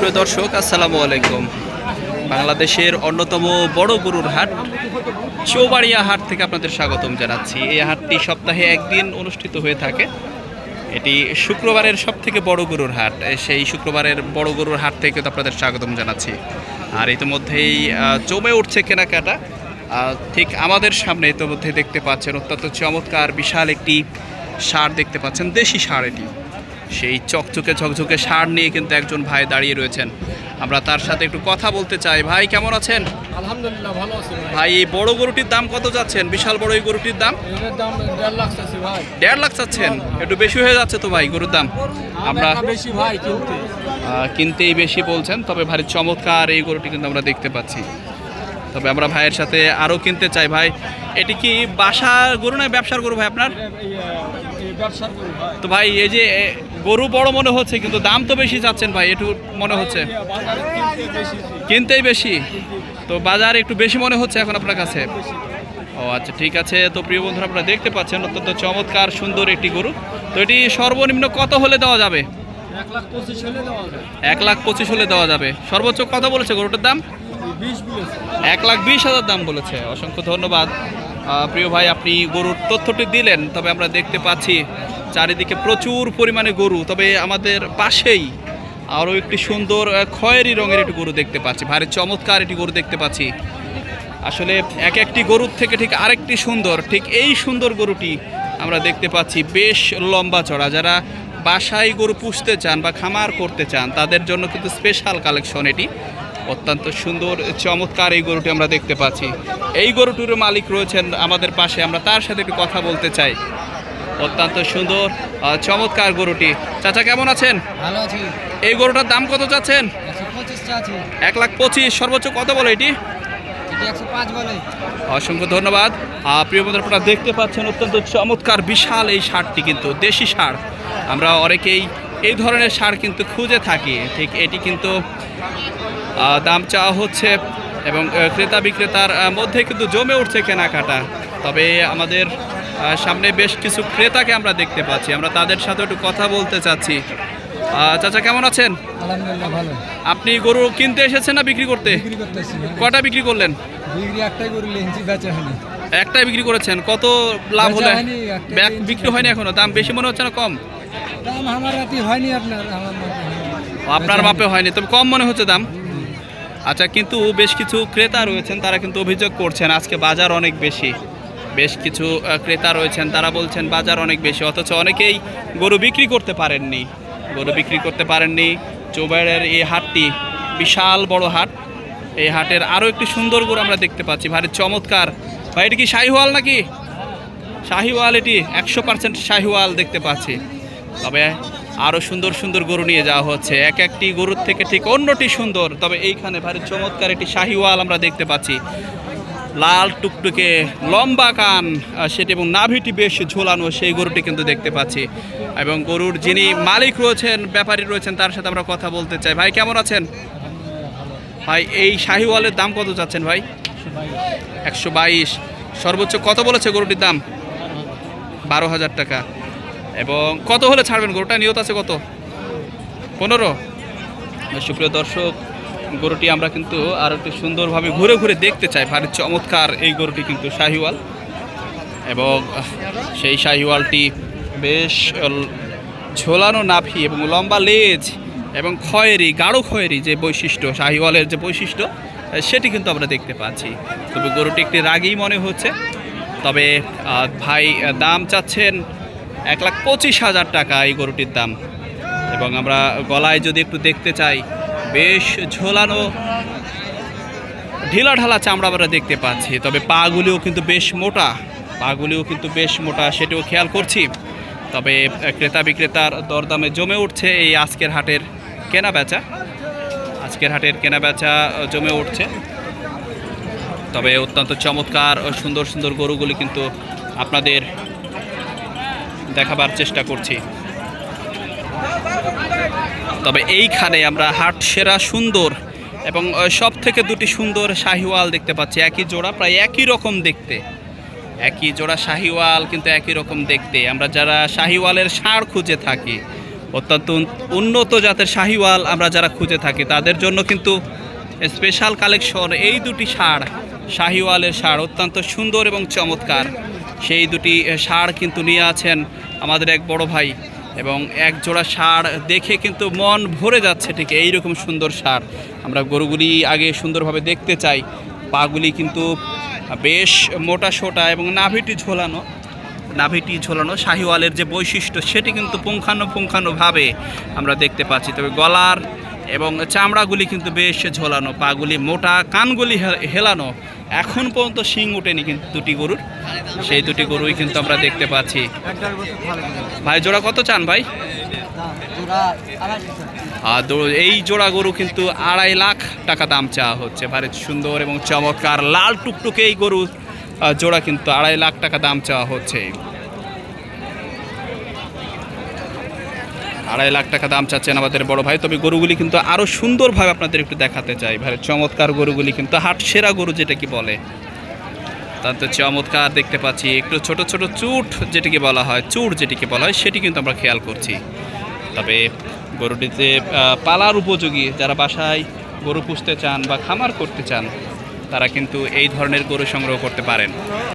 সুপ্রিয় দর্শক, আসসালামু আলাইকুম। বাংলাদেশের অন্যতম বড় গরুর হাট চৌবাড়িয়া হাট থেকে আপনাদের স্বাগতম জানাচ্ছি। এই হাটটি সপ্তাহে একদিন অনুষ্ঠিত হয়ে থাকে। এটি শুক্রবারের সব থেকে বড় গরুর হাট। সেই শুক্রবারের বড় গরুর হাট থেকে তো আপনাদের স্বাগতম জানাচ্ছি। আর ইতিমধ্যেই জমে উঠছে কেনাকাটা। ঠিক আমাদের সামনে ইতিমধ্যে দেখতে পাচ্ছেন অত্যন্ত চমৎকার বিশাল একটি ষাঁড় দেখতে পাচ্ছেন, দেশি ষাঁড়। এটি সেই চকচকে ঝকঝকে ষাঁড় নিয়ে কিন্তু একজন ভাই দাঁড়িয়ে রয়েছেন। আমরা তার সাথে একটু কথা বলতে চাই। ভাই কেমন আছেন? আলহামদুলিল্লাহ ভালো আছি ভাই, এই বড় গরুটির দাম কত যাচ্ছেন? বিশাল বড় এই গরুটির দাম এর দাম 1.5 লাখ আছে ভাই। 1.5 লাখ চাচ্ছেন? একটু বেশি হয়ে যাচ্ছে তো ভাই গরুর দাম। আমরা বেশি ভাই কিনতেই বেশি বলছেন, তবে ভারী চমৎকার এই গরুটি কিন্তু আমরা দেখতে পাচ্ছি। তবে আমরা ভাইয়ের সাথে আরও কিনতে চাই। ভাই, এটি কি বাসার গরু না ব্যবসার গরু ভাই আপনার? ব্যবসার গরু ভাই। তো ভাই, এই যে গরু বড় মনে হচ্ছে কিন্তু দাম তো বেশি চাচ্ছেন ভাই, একটু মনে হচ্ছে বাজারে কিনতে বেশি। কিনতেই বেশি, তো বাজার একটু বেশি মনে হচ্ছে এখন আপনার কাছে। ও আচ্ছা, ঠিক আছে। তো প্রিয় বন্ধুরা, আপনারা দেখতে পাচ্ছেন অত্যন্ত চমৎকার সুন্দর একটি গরু। তো এটি সর্বনিম্ন কত হলে দেওয়া যাবে? 1,25,000 হলে দেওয়া যায়। 1,25,000 হলে দেওয়া যাবে। সর্বোচ্চ কত বলেছে গরুটার দাম? 20 বলেছে। 1,20,000 দাম বলেছে। অসংখ্য ধন্যবাদ প্রিয় ভাই, আপনি গরুর তথ্যটি দিলেন। তবে আমরা দেখতে পাচ্ছি চারিদিকে প্রচুর পরিমাণে গরু। তবে আমাদের পাশেই আরও একটি সুন্দর খয়েরি রঙের একটি গরু দেখতে পাচ্ছি। ভারী চমৎকার একটি গরু দেখতে পাচ্ছি। আসলে এক একটি গরুর থেকে ঠিক আরেকটি সুন্দর। ঠিক এই সুন্দর গরুটি আমরা দেখতে পাচ্ছি বেশ লম্বা চড়া। যারা বাসায় গরু পুষতে চান বা খামার করতে চান তাদের জন্য কিন্তু স্পেশাল কালেকশন এটি। অত্যন্ত সুন্দর চমৎকার এই গরুটি আমরা দেখতে পাচ্ছি। এই গরুটির মালিক রয়েছেন আমাদের পাশে, আমরা তার সাথে একটু কথা বলতে চাই। অত্যন্ত সুন্দর চমৎকার গরুটি। চাচা কেমন আছেন? ভালো আছি। এই গরুটার দাম কত চাচ্ছেন? 125 আছে। 1,25,000। সর্বোচ্চ কত বলে এটি? এটি 105 বলে। অসংখ্য ধন্যবাদ। প্রিয় বন্ধুরা, আপনারা দেখতে পাচ্ছেন অত্যন্ত চমৎকার বিশাল এই ষাঁড়টি কিন্তু দেশি ষাঁড়। আমরা অনেকেই এই ধরনের ষাঁড় কিন্তু খুঁজে থাকি। ঠিক এটি কিন্তু দাম চাওয়া হচ্ছে এবং ক্রেতা বিক্রেতার মধ্যে কিন্তু জমে উঠছে কেনাকাটা। তবে আমাদের সামনে বেশ কিছু ক্রেতাকে আমরা দেখতে পাচ্ছি, আমরা তাদের সাথে একটু কথা বলতে চাচ্ছি। চাচা কেমন আছেন? আলহামদুলিল্লাহ ভালো। আপনি গরু কিনতে এসেছেন না বিক্রি করতে? বিক্রি করতেছি। কটা বিক্রি করলেন? বিক্রি একটাই গরু লেনছি, বেচা হয়নি। একটাই বিক্রি করেছেন। কত লাভ হলে? বেচা হয়নি, একটাই ব্যাগ কিনছি, বিক্রি হয়নি এখনো? দাম বেশি মনে হচ্ছে না কম? দাম আমার রাতি হয়নি, আপনার আমার মাপে হয়নি। আপনার মাপে হয়নি, তবে কম মনে হচ্ছে দাম। আচ্ছা, কিন্তু বেশ কিছু ক্রেতা রয়েছেন, তারা কিন্তু অভিযোগ করছেন আজকে বাজার অনেক বেশি। বেশ কিছু ক্রেতা রয়েছেন, তারা বলছেন বাজার অনেক বেশি, অথচ অনেকেই গরু বিক্রি করতে পারেননি। গরু বিক্রি করতে পারেননি। চৌবাড়িয়ার এই হাটটি বিশাল বড় হাট। এই হাটের আরও একটি সুন্দর গরু আমরা দেখতে পাচ্ছি, ভারী চমৎকার। ভাই, এটি কি শাহিওয়াল নাকি? শাহিওয়াল, এটি 100% শাহিওয়াল দেখতে পাচ্ছি। তবে আরও সুন্দর সুন্দর গরু নিয়ে যাওয়া হচ্ছে, এক একটি গরুর থেকে ঠিক অন্যটি সুন্দর। তবে এইখানে ভারী চমৎকার একটি শাহিওয়াল আমরা দেখতে পাচ্ছি, লাল টুকটুকে লম্বা কান সেটি এবং নাভিটি বেশ ঝোলানো, সেই গরুটি কিন্তু দেখতে পাচ্ছি। এবং গরুর যিনি মালিক রয়েছেন, ব্যাপারী রয়েছেন, তার সাথে আমরা কথা বলতে চাই। ভাই কেমন আছেন? ভাই, এই শাহিওয়ালের দাম কত চাচ্ছেন ভাই? 122। সর্বোচ্চ কত বলেছে গরুটির দাম? 12,000 টাকা। এবং কত হলে ছাড়বেন গরুটা? নিয়ত আছে কত? 15। সুপ্রিয় দর্শক, গরুটি আমরা কিন্তু আর একটু সুন্দরভাবে ঘুরে ঘুরে দেখতে চাই। ভারী চমৎকার এই গরুটি কিন্তু শাহিওয়াল, এবং সেই শাহিওয়ালটি বেশ ঝোলানো নাভি এবং লম্বা লেজ এবং খয়েরি, গাঢ় খয়েরি যে বৈশিষ্ট্য, শাহিওয়ালের যে বৈশিষ্ট্য, সেটি কিন্তু আমরা দেখতে পাচ্ছি। তবে গরুটি একটি রাগী মনে হচ্ছে। তবে ভাই দাম চাচ্ছেন 1,25,000 টাকা এই গরুটির দাম। এবং আমরা গলায় যদি একটু দেখতে চাই, বেশ ঝোলানো ঢিলা ঢালা চামড়া আমরা দেখতে পাচ্ছি। তবে পাগুলিও কিন্তু বেশ মোটা, সেটিও খেয়াল করছি। তবে ক্রেতা বিক্রেতার দরদামে জমে উঠছে এই আজকের হাটের কেনা বেচা জমে উঠছে। তবে অত্যন্ত চমৎকার ও সুন্দর সুন্দর গরুগুলি কিন্তু আপনাদের দেখাবার চেষ্টা করছি। তবে এইখানে আমরা হাট সেরা সুন্দর এবং সব থেকে দুটি সুন্দর শাহিওয়াল দেখতে পাচ্ছি। একই জোড়া, প্রায় একই রকম দেখতে। একই জোড়া শাহিওয়াল কিন্তু একই রকম দেখতে। আমরা যারা শাহিওয়ালের ষাঁড় খুঁজে থাকি অত্যন্ত উন্নত জাতের শাহিওয়াল আমরা যারা খুঁজে থাকি তাদের জন্য কিন্তু স্পেশাল কালেকশন এই দুটি ষাঁড়, শাহিওয়ালের ষাঁড় অত্যন্ত সুন্দর এবং চমৎকার। সেই দুটি ষাঁড় কিন্তু নিয়ে আছেন আমাদের এক বড় ভাই, এবং এক জোড়া ষাঁড় দেখে কিন্তু মন ভরে যাচ্ছে। ঠিক এইরকম সুন্দর ষাঁড় আমরা গরুগুলি আগে সুন্দরভাবে দেখতে চাই। পাগুলি কিন্তু বেশ মোটা সোটা এবং নাভিটি ঝোলানো শাহিওয়ালের যে বৈশিষ্ট্য সেটি কিন্তু পুঙ্খানুপুঙ্খানুভাবে আমরা দেখতে পাচ্ছি। তবে গলার এবং চামড়াগুলি কিন্তু বেশ ঝোলানো, পাগুলি মোটা, কানগুলি হেলানো। এখন পর্যন্ত শিং ওঠেনি কিন্তু দুটি গরুর, সেই দুটি গরুই কিন্তু আমরা দেখতে পাচ্ছি। ভাই জোড়া কত চান ভাই? এই জোড়া গরু কিন্তু 2.5 লাখ টাকা দাম চাওয়া হচ্ছে। ভারী সুন্দর এবং চমৎকার লাল টুকটুকে এই গরু জোড়া কিন্তু 2.5 লাখ টাকা দাম চাওয়া হচ্ছে। 2.5 লাখ টাকা দাম চাচ্ছেন আমাদের বড় ভাই। তবে গরুগুলি কিন্তু আরও সুন্দরভাবে আপনাদের একটু দেখাতে চাই। ভারী চমৎকার গরুগুলি কিন্তু হাট সেরা গরু যেটা কি বলে, তার তো চমৎকার দেখতে পাচ্ছি। একটু ছোট ছোট চুট যেটিকে বলা হয়, সেটি কিন্তু আমরা খেয়াল করছি। তবে গরুটিতে পালার উপযোগী, যারা বাসায় গরু পুষতে চান বা খামার করতে চান তারা কিন্তু এই ধরনের গরু সংগ্রহ করতে পারেন।